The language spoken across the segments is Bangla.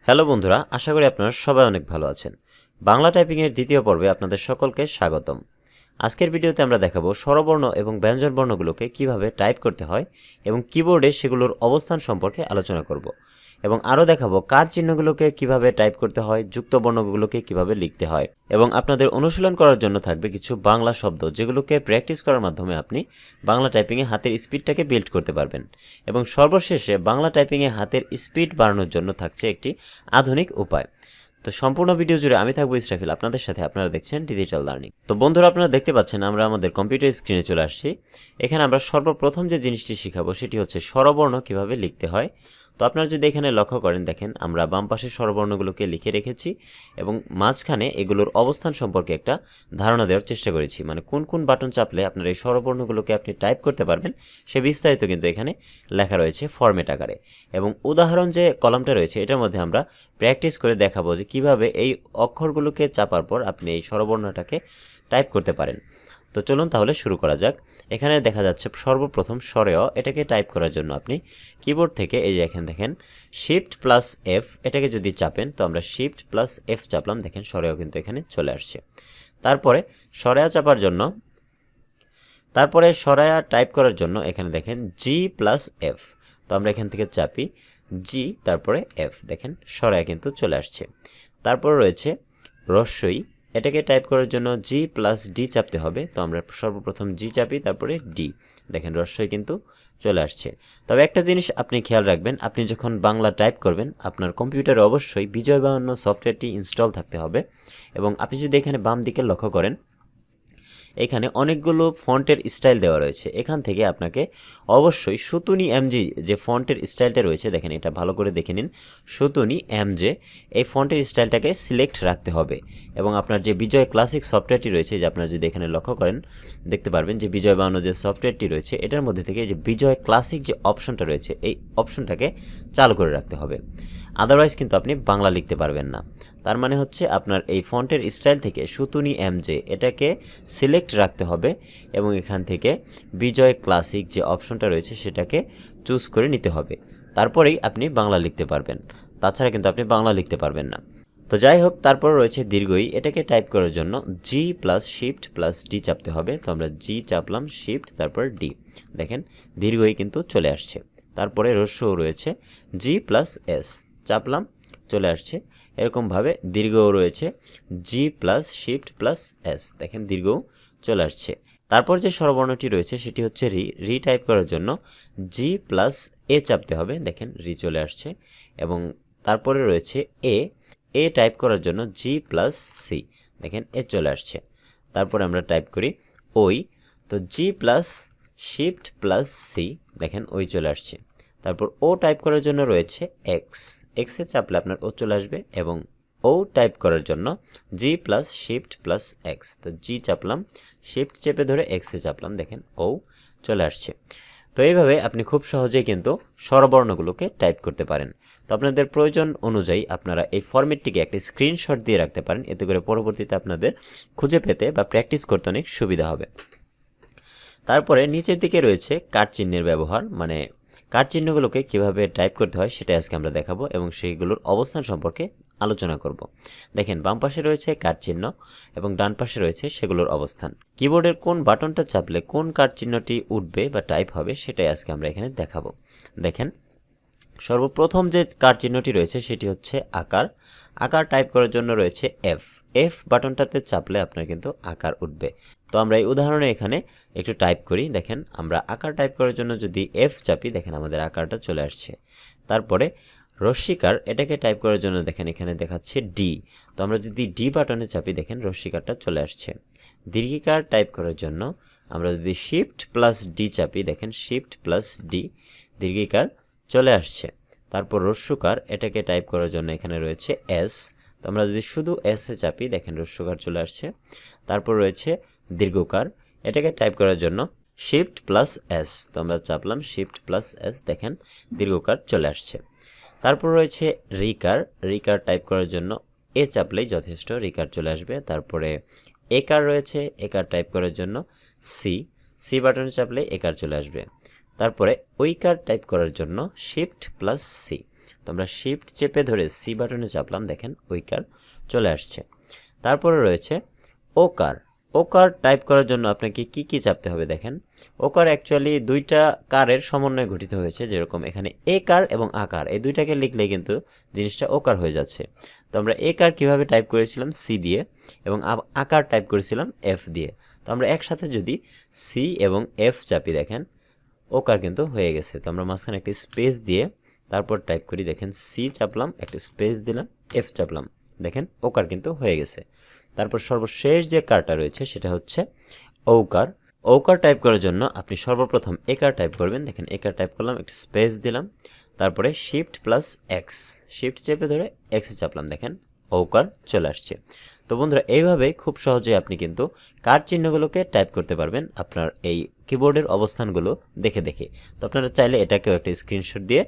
হ্যালো বন্ধুরা, আশা করি আপনারা সবাই অনেক ভালো আছেন। বাংলা টাইপিংয়ের দ্বিতীয় পর্বে আপনাদের সকলকে স্বাগতম। আজকের ভিডিওতে আমরা দেখাবো স্বরবর্ণ এবং ব্যঞ্জনবর্ণগুলোকে কিভাবে টাইপ করতে হয় এবং কিবোর্ডে সেগুলোর অবস্থান সম্পর্কে আলোচনা করব এবং আরও দেখাবো কার চিহ্নগুলোকে কিভাবে টাইপ করতে হয়, যুক্ত বর্ণগুলোকে কিভাবে লিখতে হয় এবং আপনাদের অনুশীলন করার জন্য থাকবে কিছু বাংলা শব্দ যেগুলোকে প্র্যাকটিস করার মাধ্যমে আপনি বাংলা টাইপিংয়ে হাতের স্পিডটাকে বিল্ড করতে পারবেন। এবং সর্বশেষে বাংলা টাইপিংয়ে হাতের স্পিড বাড়ানোর জন্য থাকছে একটি আধুনিক উপায়। তো সম্পূর্ণ ভিডিও জুড়ে আমি থাকবো ইসরাফিল আপনাদের সাথে। আপনারা দেখছেন ডিজিটাল লার্নিং। তো বন্ধুরা, আপনারা দেখতে পাচ্ছেন আমরা আমাদের কম্পিউটার স্ক্রিনে চলে আসছি। এখানে আমরা সর্বপ্রথম যে জিনিসটি শিখাবো সেটি হচ্ছে স্বরবর্ণ কিভাবে লিখতে হয়। তো আপনারা যদি এখানে লক্ষ্য করেন, দেখেন আমরা বাম পাশে স্বরবর্ণগুলোকে লিখে রেখেছি এবং মাঝখানে এগুলোর অবস্থান সম্পর্কে একটা ধারণা দেওয়ার চেষ্টা করেছি, মানে কোন কোন বাটন চাপলে আপনার এই স্বরবর্ণগুলোকে আপনি টাইপ করতে পারবেন সে বিস্তারিত কিন্তু এখানে লেখা রয়েছে ফরম্যাট আকারে। এবং উদাহরণ যে কলামটা রয়েছে এটার মধ্যে আমরা প্র্যাকটিস করে দেখাবো যে কিভাবে এই অক্ষরগুলোকে চাপার পর আপনি এই স্বরবর্ণটাকে টাইপ করতে পারেন। তো চলুন তাহলে শুরু করা যাক। এখানে দেখা যাচ্ছে সর্বপ্রথম স্বরেয়, এটাকে টাইপ করার জন্য আপনি কিবোর্ড থেকে এই যে এখানে দেখেন শিফট প্লাস এফ, এটাকে যদি চাপেন তো আমরা শিফট প্লাস এফ চাপলাম, দেখেন স্বরেয় কিন্তু এখানে চলে আসছে। তারপরে স্বরেয়া চাপার জন্য, তারপরে স্বরেয়া টাইপ করার জন্য এখানে দেখেন জি প্লাস এফ, তো আমরা এখান থেকে চাপি জি তারপরে এফ, দেখেন স্বরেয়া কিন্তু চলে আসছে। তারপর রয়েছে রস্বই, এটাকে টাইপ করার জন্য জি প্লাস ডি চাপতে হবে, তো আমরা সর্বপ্রথম জি চাপি তারপরে ডি, দেখেন রস্বই কিন্তু চলে আসছে। তবে একটা জিনিস আপনি খেয়াল রাখবেন, আপনি যখন বাংলা টাইপ করবেন আপনার কম্পিউটারে অবশ্যই বিজয় বায়ান্ন সফটওয়্যারটি ইনস্টল থাকতে হবে। এবং আপনি যদি এখানে বাম দিকে লক্ষ্য করেন, এখানে অনেকগুলো ফন্টের স্টাইল দেওয়া রয়েছে। এখান থেকে আপনাকে অবশ্যই সুতুনি এমজি যে ফন্টের স্টাইলটা রয়েছে, দেখেন এটা ভালো করে দেখে নিন, সুতুনি এমজে এই ফন্টের স্টাইলটাকে সিলেক্ট রাখতে হবে। এবং আপনার যে বিজয় ক্লাসিক সফটওয়্যারটি রয়েছে, যে আপনারা যদি এখানে লক্ষ্য করেন দেখতে পারবেন যে বিজয় বায়ান্ন যে সফটওয়্যারটি রয়েছে এটার মধ্যে থেকে যে বিজয় ক্লাসিক যে অপশনটা রয়েছে এই অপশনটাকে চালু করে রাখতে হবে, আদারওয়াইজ কিন্তু আপনি বাংলা লিখতে পারবেন না। তার মানে হচ্ছে আপনার এই ফন্টের স্টাইল থেকে সুতুনি এমজে এটাকে সিলেক্ট রাখতে হবে এবং এখান থেকে বিজয় ক্লাসিক যে অপশনটা রয়েছে সেটাকে চুজ করে নিতে হবে, তারপরেই আপনি বাংলা লিখতে পারবেন। তাছাড়া কিন্তু আপনি বাংলা লিখতে পারবেন না। তো যাই হোক, তারপর রয়েছে দীর্ঘই, এটাকে টাইপ করার জন্য জি প্লাস শিফট প্লাস ডি চাপতে হবে, তো আমরা জি চাপলাম শিফট তারপর ডি, দেখেন দীর্ঘই কিন্তু চলে আসছে। তারপরে হ্রস্বও রয়েছে জি প্লাস এস চাপলাম, চলে আসছে। এরকমভাবে দীর্ঘও রয়েছে জি প্লাস শিফট প্লাস এস, দেখেন দীর্ঘও চলে আসছে। তারপর যে স্বরবর্ণটি রয়েছে সেটি হচ্ছে রি, রি টাইপ করার জন্য জি প্লাস এ চাপতে হবে, দেখেন রি চলে আসছে। এবং তারপরে রয়েছে এ, এ টাইপ করার জন্য জি প্লাস সি, দেখেন এ চলে আসছে। তারপরে আমরা টাইপ করি ওই, তো G plus shift plus C, দেখেন ওই চলে আসছে। তারপর ও টাইপ করার জন্য রয়েছে এক্স, এক্সে চাপলে আপনার ও চলে আসবে। এবং ও টাইপ করার জন্য জি প্লাস শিফট প্লাস এক্স, তো জি চাপলাম, শিফট চেপে ধরে এক্সে চাপলাম, দেখেন ও চলে আসছে। তো এইভাবে আপনি খুব সহজেই কিন্তু স্বরবর্ণগুলোকে টাইপ করতে পারেন। তো আপনাদের প্রয়োজন অনুযায়ী আপনারা এই ফরম্যাটটিকে একটা স্ক্রিনশট দিয়ে রাখতে পারেন, এতে করে পরবর্তীতে আপনাদের খুঁজে পেতে বা প্র্যাকটিস করতে অনেক সুবিধা হবে। তারপরে নিচের দিকে রয়েছে কাট চিহ্নের ব্যবহার, মানে কাট চিহ্নগুলোকে কীভাবে টাইপ করতে হয় সেটা আজকে আমরা দেখাবো এবং সেইগুলোর অবস্থান সম্পর্কে আলোচনা করব। দেখেন বাম পাশে রয়েছে কাট চিহ্ন এবং ডান পাশে রয়েছে সেগুলোর অবস্থান। কিবোর্ডের কোন বাটনটা চাপলে কোন কাট চিহ্নটি উঠবে বা টাইপ হবে সেটাই আজকে আমরা এখানে দেখাবো। দেখেন সর্বপ্রথম যে কাট চিহ্নটি রয়েছে সেটি হচ্ছে আকার, আকার টাইপ করার জন্য রয়েছে এফ, এফ বাটনটাতে চাপলে আপনার কিন্তু আকার উঠবে। তো আমরা এই উদাহরণে এখানে একটু টাইপ করি, দেখেন আমরা আকার টাইপ করার জন্য যদি এফ চাপি, দেখেন আমাদের আকারটা চলে আসছে। তারপরে রস্যিকার, এটাকে টাইপ করার জন্য দেখেন এখানে দেখাচ্ছে ডি, তো আমরা যদি ডি বাটনে চাপি, দেখেন রস্যিকারটা চলে আসছে। দীর্ঘিকার টাইপ করার জন্য আমরা যদি শিফট প্লাস ডি চাপি, দেখেন শিফট প্লাস ডি, দীর্ঘিকার চলে আসছে। তারপর হ্রস্বকার, এটাকে টাইপ করার জন্য এখানে রয়েছে এস, তো আমরা যদি শুধু এস এ চাপি, দেখেন হ্রস্বকার চলে আসছে। তারপর রয়েছে দীর্ঘকার, এটাকে টাইপ করার জন্য শিফট প্লাস এস, তো আমরা চাপলাম শিফট প্লাস এস, দেখেন দীর্ঘকার চলে আসছে। তারপর রয়েছে রিকার, রিকার টাইপ করার জন্য এ চাপলেই যথেষ্ট, রিকার চলে আসবে। তারপরে একার রয়েছে, একার টাইপ করার জন্য সি, সি বাটনে চাপলে একার চলে আসবে। তারপরে ওইকার টাইপ করার জন্য শিফট প্লাস সি, তো আমরা শিফট চেপে ধরে সি বাটনে চাপলাম, দেখেন ওইকার চলে আসছে। তারপরে রয়েছে ওকার। ওকার টাইপ করার জন্য আপনাকে কি কি চাপতে হবে দেখেন। ওকার অ্যাকচুয়ালি দুইটা কারের সমন্বয়ে গঠিত হয়েছে, যেরকম এখানে এ কার এবং আকার, এই দুইটাকে লিখলে কিন্তু জিনিসটা ওকার হয়ে যাচ্ছে। তো আমরা এ কার কীভাবে টাইপ করেছিলাম সি দিয়ে, এবং আকার টাইপ করেছিলাম এফ দিয়ে। তো আমরা একসাথে যদি সি এবং এফ চাপি দেখেন ওকার কিন্তু হয়ে গেছে। তো আমরা মাঝখানে একটি স্পেস দিয়ে তারপর টাইপ করি, দেখেন সি চাপলাম, একটি স্পেস দিলাম, এফ চাপলাম, দেখেন ওকার কিন্তু হয়ে গেছে। তারপর সর্বশেষ যে কারটা রয়েছে সেটা হচ্ছে ঔকার। ঔকার টাইপ করার জন্য আপনি সর্বপ্রথম একার টাইপ করবেন, দেখেন একার টাইপ করলাম, একটি স্পেস দিলাম, তারপরে শিফট প্লাস এক্স, শিফট চেপে ধরে এক্সে চাপলাম, দেখেন ঔকার চলে আসছে। তো বন্ধুরা এইভাবে খুব সহজেই আপনি কিন্তু কার চিহ্নগুলোকে টাইপ করতে পারবেন আপনার এই কিবোর্ডের অবস্থানগুলো দেখে দেখে। তো আপনারা চাইলে এটাকেও একটা স্ক্রিনশট দিয়ে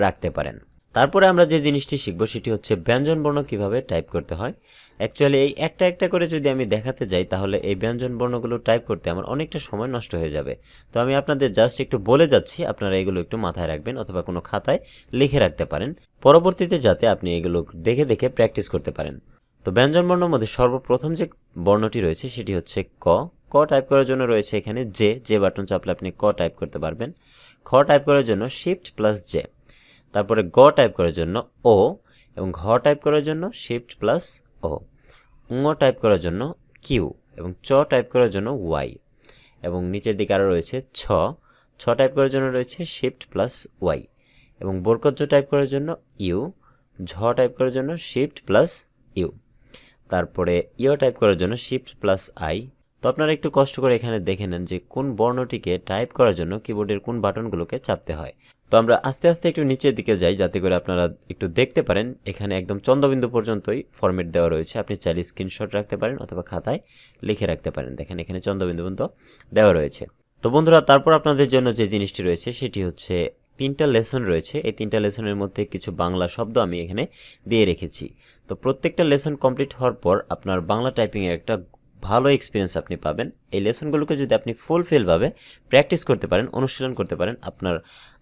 রাখতে পারেন। তারপরে আমরা যে জিনিসটি শিখব সেটি হচ্ছে ব্যঞ্জনবর্ণ কিভাবে টাইপ করতে হয়। অ্যাকচুয়ালি এই একটা একটা করে যদি আমি দেখাতে যাই তাহলে এই ব্যঞ্জনবর্ণগুলো টাইপ করতে আমার অনেকটা সময় নষ্ট হয়ে যাবে। তো আমি আপনাদের জাস্ট একটু বলে যাচ্ছি, আপনারা এগুলো একটু মাথায় রাখবেন অথবা কোনো খাতায় লিখে রাখতে পারেন, পরবর্তীতে যাতে আপনি এগুলো দেখে দেখে প্র্যাকটিস করতে পারেন। তো ব্যঞ্জনবর্ণের মধ্যে সর্বপ্রথম যে বর্ণটি রয়েছে সেটি হচ্ছে ক। ক টাইপ করার জন্য রয়েছে এখানে যে বাটন চাপলে আপনি ক টাইপ করতে পারবেন। খ টাইপ করার জন্য শিফট প্লাস জে। তারপরে গ টাইপ করার জন্য ও, এবং ঘ টাইপ করার জন্য শিফট প্লাস ও। ঙ টাইপ করার জন্য কিউ, এবং চ টাইপ করার জন্য ওয়াই, এবং নিচের দিকে আরও রয়েছে ছ। ছ টাইপ করার জন্য রয়েছে শিফট প্লাস ওয়াই, এবং বরকত টাইপ করার জন্য ইউ। ঝ টাইপ করার জন্য শিফট প্লাস ইউ। তারপরে ইও টাইপ করার জন্য শিফট প্লাস আই। তো আপনারা একটু কষ্ট করে এখানে দেখে নেন যে কোন বর্ণটিকে টাইপ করার জন্য কিবোর্ডের কোন বাটনগুলোকে চাপতে হয়। তো আমরা আস্তে আস্তে একটু নিচের দিকে যাই যাতে করে আপনারা একটু দেখতে পারেন। এখানে একদম চন্দ্রবিন্দু পর্যন্তই ফরম্যাট দেওয়া রয়েছে, আপনি চাইলে স্ক্রিনশট রাখতে পারেন অথবা খাতায় লিখে রাখতে পারেন। দেখেন এখানে চন্দ্রবিন্দু পর্যন্ত দেওয়া রয়েছে। তো বন্ধুরা তারপর আপনাদের জন্য যে জিনিসটি রয়েছে সেটি হচ্ছে 3টা লেসন রয়েছে। এই 3টা লেসনের মধ্যে কিছু বাংলা শব্দ আমি এখানে দিয়ে রেখেছি। তো প্রত্যেকটা লেসন কমপ্লিট হওয়ার পর আপনার বাংলা টাইপিংয়ের একটা ভালো এক্সপিরিয়েন্স আপনি পাবেন। এই লেসনগুলোকে যদি আপনি ফুলফিলভাবে প্র্যাকটিস করতে পারেন, অনুশীলন করতে পারেন, আপনার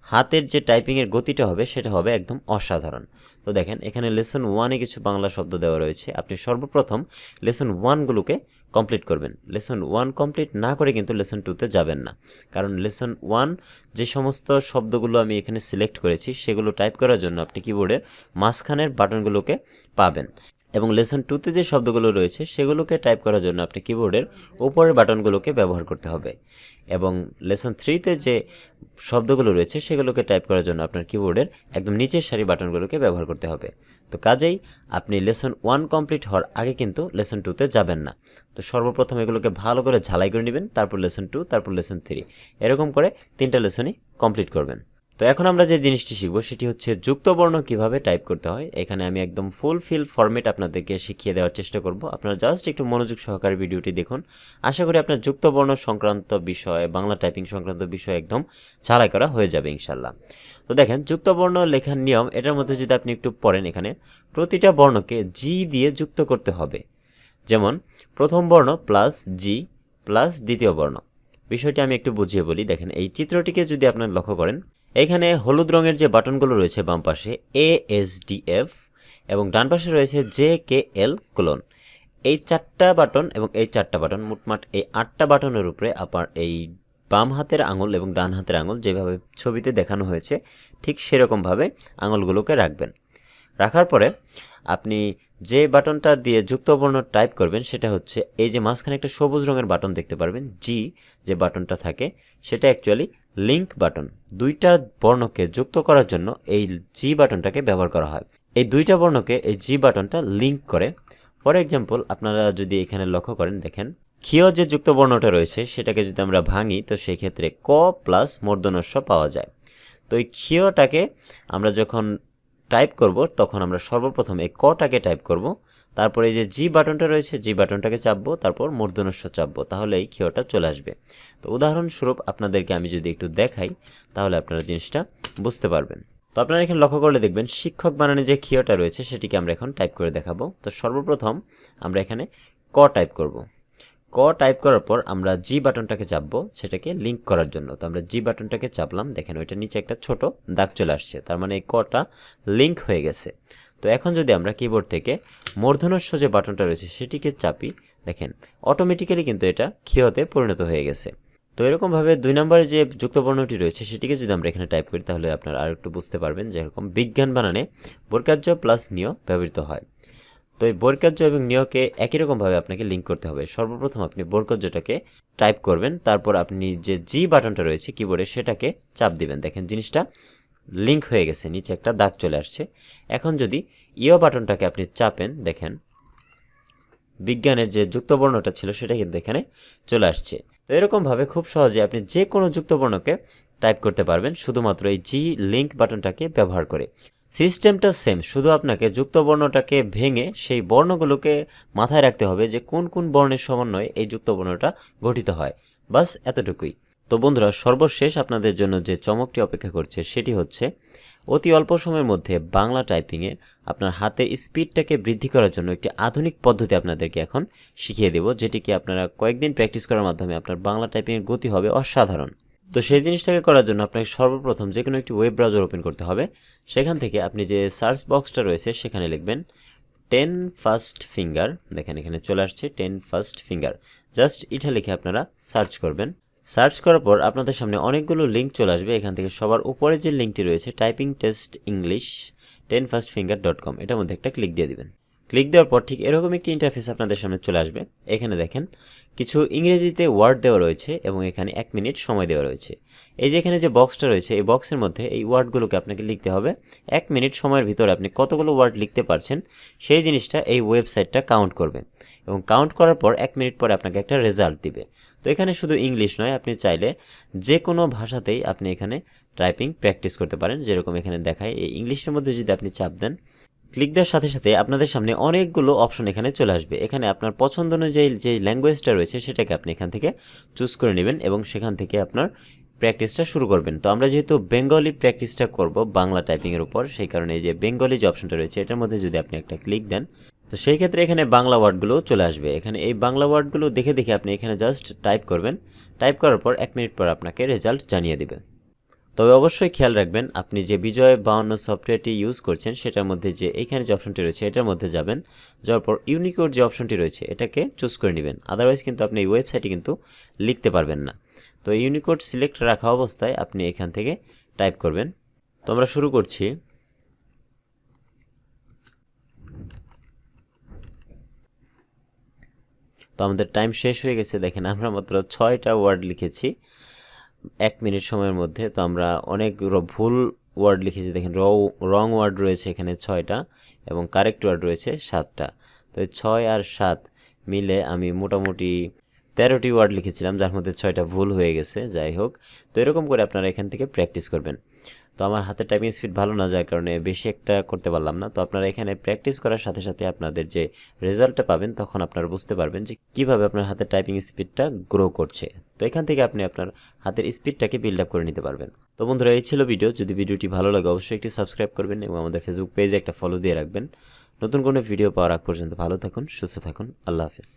হাতের যে টাইপিংয়ের গতিটা হবে সেটা হবে একদম অসাধারণ। তো দেখেন এখানে লেসন 1-এ কিছু বাংলা শব্দ দেওয়া রয়েছে। আপনি সর্বপ্রথম লেসন 1গুলোকে কমপ্লিট করবেন। লেসন 1 কমপ্লিট না করে কিন্তু লেসন 2-তে যাবেন না, কারণ লেসন 1 যে সমস্ত শব্দগুলো আমি এখানে সিলেক্ট করেছি সেগুলো টাইপ করার জন্য আপনি কিবোর্ডের মাঝখানের বাটনগুলোকে পাবেন, এবং লেসন 2-তে যে শব্দগুলো রয়েছে সেগুলোকে টাইপ করার জন্য আপনি কিবোর্ডের উপরের বাটনগুলোকে ব্যবহার করতে হবে, এবং লেসন 3-তে যে শব্দগুলো রয়েছে সেগুলোকে টাইপ করার জন্য আপনার কিবোর্ডের একদম নিচের সারি বাটনগুলোকে ব্যবহার করতে হবে। তো কাজেই আপনি লেসন 1 কমপ্লিট হওয়ার আগে কিন্তু লেসন 2-তে যাবেন না। তো সর্বপ্রথম এগুলোকে ভালো করে ঝালাই করে নেবেন, তারপর লেসন 2, তারপর লেসন 3, এরকম করে 3টা লেসনই কমপ্লিট করবেন। তো এখন আমরা যে জিনিসটি শিখব সেটি হচ্ছে যুক্তবর্ণ কিভাবে টাইপ করতে হয়। এখানে আমি একদম ফুলফিল ফরম্যাট আপনাদেরকে শিখিয়ে দেওয়ার চেষ্টা করব। আপনারা জাস্ট একটু মনোযোগ সহকারে ভিডিওটি দেখুন। আশা করি আপনার যুক্তবর্ণ সংক্রান্ত বিষয়, বাংলা টাইপিং সংক্রান্ত বিষয় একদম ঝালাই করা হয়ে যাবে ইনশাল্লাহ। তো দেখেন যুক্তবর্ণ লেখার নিয়ম, এটার মধ্যে যদি আপনি একটু পড়েন, এখানে প্রতিটা বর্ণকে জি দিয়ে যুক্ত করতে হবে। যেমন প্রথম বর্ণ প্লাস জি প্লাস দ্বিতীয় বর্ণ। বিষয়টি আমি একটু বুঝিয়ে বলি। দেখেন এই চিত্রটিকে যদি আপনারা লক্ষ্য করেন, এখানে হলুদ রঙের যে বাটনগুলো রয়েছে বাম পাশে ASDF, এবং ডান পাশে রয়েছে JKL কোলন। এই 4টা বাটন এবং এই 4টা বাটন, মোটমাট এই 8টা বাটনের উপরে আপনার এই বাম হাতের আঙুল এবং ডান হাতের আঙুল যেভাবে ছবিতে দেখানো হয়েছে ঠিক সেরকমভাবে আঙুলগুলোকে রাখবেন। রাখার পরে আপনি যে বাটনটা দিয়ে যুক্তবর্ণ টাইপ করবেন সেটা হচ্ছে এই যে মাঝখানে একটা সবুজ রঙের বাটন দেখতে পারবেন, জি যে বাটনটা থাকে সেটা অ্যাকচুয়ালি লিঙ্ক বাটন। দুইটা বর্ণকে যুক্ত করার জন্য এই জি বাটনটাকে ব্যবহার করা হয়। এই দুইটা বর্ণকে এই জি বাটনটা লিঙ্ক করে। ফর এক্সাম্পল আপনারা যদি এখানে লক্ষ্য করেন, দেখেন ক্ষীয় যে যুক্ত বর্ণটা রয়েছে সেটাকে যদি আমরা ভাঙি তো সেই ক্ষেত্রে ক প্লাস মূর্ধন্য ষ পাওয়া যায়। তো এই ক্ষীয়টাকে আমরা যখন টাইপ করব তখন আমরা সর্বপ্রথম এই কটাকে টাইপ করব, তারপরে এই যে জি বাটনটা রয়েছে জি বাটনটাকে চাপবো, তারপর মূর্ধন্য ষ চাপবো, তাহলে এই ক্ষীয়টা চলে আসবে। তো উদাহরণস্বরূপ আপনাদেরকে আমি যদি একটু দেখাই তাহলে আপনারা জিনিসটা বুঝতে পারবেন। তো আপনারা এখানে লক্ষ্য করলে দেখবেন শিক্ষক বানানে যে ক্ষীয়টা রয়েছে সেটিকে আমরা এখন টাইপ করে দেখাবো। তো সর্বপ্রথম আমরা এখানে ক টাইপ করব। ক ক টাইপ করার পর আমরা জি বাটনটাকে চাপবো সেটাকে লিঙ্ক করার জন্য। তো আমরা জি বাটনটাকে চাপলাম, দেখেন ওইটার নিচে একটা ছোট দাগ চলে আসছে, তার মানে এই কটা লিঙ্ক হয়ে গেছে। তো এখন যদি আমরা কিবোর্ড থেকে মূর্ধন্য যে বাটনটা রয়েছে সেটিকে চাপি, দেখেন অটোমেটিক্যালি কিন্তু এটা ক্ষিয়তে পরিণত হয়ে গেছে। তো এরকমভাবে 2 নম্বরে যে যুক্তবর্ণটি রয়েছে সেটিকে যদি আমরা এখানে টাইপ করি তাহলে আপনারা আর একটু বুঝতে পারবেন যে এরকম বিজ্ঞান বানানে বর্গাজ্য প্লাস নিয় ব্যবহৃত হয়। তো এই বর্গাজ্য এবং নিয়কে একই রকমভাবে আপনাকে লিঙ্ক করতে হবে। সর্বপ্রথম আপনি বর্গাজ্যটাকে টাইপ করবেন, তারপর আপনি যে জি বাটনটা রয়েছে কিবোর্ডে সেটাকে চাপ দিবেন, দেখেন জিনিসটা লিঙ্ক হয়ে গেছে, নিচে একটা দাগ চলে আসছে। এখন যদি ইয় বাটনটাকে আপনি চাপেন, দেখেন বিজ্ঞানের যে যুক্তবর্ণটা ছিল সেটা কিন্তু এখানে চলে আসছে। তো এরকমভাবে খুব সহজে আপনি যে কোনো যুক্তবর্ণকে টাইপ করতে পারবেন শুধুমাত্র এই জি লিঙ্ক বাটনটাকে ব্যবহার করে। সিস্টেমটা সেম, শুধু আপনাকে যুক্তবর্ণটাকে ভেঙে সেই বর্ণগুলোকে মাথায় রাখতে হবে যে কোন কোন বর্ণের সমন্বয়ে এই যুক্তবর্ণটা গঠিত হয়, বাস এতটুকুই। তো বন্ধুরা, সর্বশেষ আপনাদের জন্য যে চমকটি অপেক্ষা করছে সেটি হচ্ছে অতি অল্প সময়ের মধ্যে বাংলা টাইপিংয়ে আপনার হাতের স্পিডটাকে বৃদ্ধি করার জন্য একটি আধুনিক পদ্ধতি আপনাদেরকে এখন শিখিয়ে দেব, যেটিকে আপনারা কয়েকদিন প্র্যাকটিস করার মাধ্যমে আপনার বাংলা টাইপিংয়ের গতি হবে অসাধারণ। তো সেই জিনিসটাকে করার জন্য আপনাকে সর্বপ্রথম যে কোনো একটি ওয়েব ব্রাউজার ওপেন করতে হবে। সেখান থেকে আপনি যে সার্চ বক্সটা রয়েছে সেখানে লিখবেন 10 ফার্স্ট ফিঙ্গার, দেখেন এখানে চলে আসছে 10 ফার্স্ট ফিঙ্গার। জাস্ট এটা লিখে আপনারা সার্চ করবেন। সার্চ করার পর আপনাদের সামনে অনেকগুলো লিঙ্ক চলে আসবে। এখান থেকে সবার উপরে যে লিঙ্কটি রয়েছে টাইপিং টেস্ট ইংলিশ 10firstfinger.com, এটার মধ্যে একটা ক্লিক দিয়ে দিবেন। ক্লিক দেওয়ার পর ঠিক এরকম একটি ইন্টারফেস আপনাদের সামনে চলে আসবে। এখানে দেখেন কিছু ইংরেজিতে ওয়ার্ড দেওয়া রয়েছে এবং এখানে 1 মিনিট সময় দেওয়া রয়েছে। এই যে এখানে যে বক্সটা রয়েছে এই বক্সের মধ্যে এই ওয়ার্ডগুলোকে আপনাকে লিখতে হবে। 1 মিনিট সময়ের ভিতরে আপনি কতগুলো ওয়ার্ড লিখতে পারছেন সেই জিনিসটা এই ওয়েবসাইটটা কাউন্ট করবে এবং কাউন্ট করার পর 1 মিনিট পরে আপনাকে একটা রেজাল্ট দিবে। তো এখানে শুধু ইংলিশ নয়, আপনি চাইলে যে কোনো ভাষাতেই আপনি এখানে টাইপিং প্র্যাকটিস করতে পারেন। যেরকম এখানে দেখায় এই ইংলিশের মধ্যে যদি আপনি চাপ দেন, ক্লিক দেওয়ার সাথে সাথে আপনাদের সামনে অনেকগুলো অপশন এখানে চলে আসবে। এখানে আপনার পছন্দ অনুযায়ী যে ল্যাঙ্গুয়েজটা রয়েছে সেটাকে আপনি এখান থেকে চুজ করে নেবেন এবং সেখান থেকে আপনার প্র্যাকটিসটা শুরু করবেন। তো আমরা যেহেতু বেঙ্গলি প্র্যাকটিসটা করব বাংলা টাইপিংয়ের উপর, সেই কারণে এই যে বেঙ্গলি যে অপশনটা রয়েছে এটার মধ্যে যদি আপনি একটা ক্লিক দেন, তো সেই ক্ষেত্রে এখানে বাংলা ওয়ার্ডগুলো চলে আসবে। এখানে এই বাংলা ওয়ার্ডগুলো দেখে দেখে আপনি এখানে জাস্ট টাইপ করবেন। টাইপ করার পর 1 মিনিট পর আপনাকে রেজাল্ট জানিয়ে দিবে। তবে অবশ্যই খেয়াল রাখবেন, আপনি যে বিজয় 52 সফটওয়্যারটি ইউজ করছেন সেটার মধ্যে যে এইখানে যে অপশনটি রয়েছে এটার মধ্যে যাবেন, যাওয়ার পর ইউনিকোড যে অপশনটি রয়েছে এটাকে চুজ করে নেবেন। আদারওয়াইজ কিন্তু আপনি এই ওয়েবসাইটে কিন্তু লিখতে পারবেন না। তো ইউনিকোড সিলেক্ট রাখা অবস্থায় আপনি এখান থেকে টাইপ করবেন। তো আমরা শুরু করছি। তো আমাদের টাইম শেষ হয়ে গেছে, দেখেন আমরা মাত্র 6টা ওয়ার্ড লিখেছি 1 মিনিট সময়ের মধ্যে। তো আমরা অনেক ভুল ওয়ার্ড লিখেছি, দেখেন রং ওয়ার্ড রয়েছে এখানে 6টা এবং কারেক্ট ওয়ার্ড রয়েছে 7টা। তো এই 6 আর 7 মিলে আমি মোটামুটি 13টি ওয়ার্ড লিখেছিলাম, যার মধ্যে 6টা ভুল হয়ে গেছে। যাই হোক, তো এরকম করে আপনারা এখান থেকে প্র্যাকটিস করবেন। তো আমার হাতের টাইপিং স্পিড ভালো না, যার কারণে বেশি একটা করতে পারলাম না। তো আপনারা এখানে প্র্যাকটিস করার সাথে সাথে আপনাদের যে রেজাল্টটা পাবেন তখন আপনারা বুঝতে পারবেন যে কীভাবে আপনার হাতের টাইপিং স্পিডটা গ্রো করছে। তো এখান থেকে আপনি আপনার হাতের স্পিডটাকে বিল্ড আপ করে নিতে পারবেন। তো বন্ধুরা, এই ছিল ভিডিও। যদি ভিডিওটি ভালো লাগে অবশ্যই একটি সাবস্ক্রাইব করবেন এবং আমাদের ফেসবুক পেজে একটা ফলো দিয়ে রাখবেন। নতুন কোনো ভিডিও পাওয়ার আগ পর্যন্ত ভালো থাকুন, সুস্থ থাকুন। আল্লাহ হাফেজ।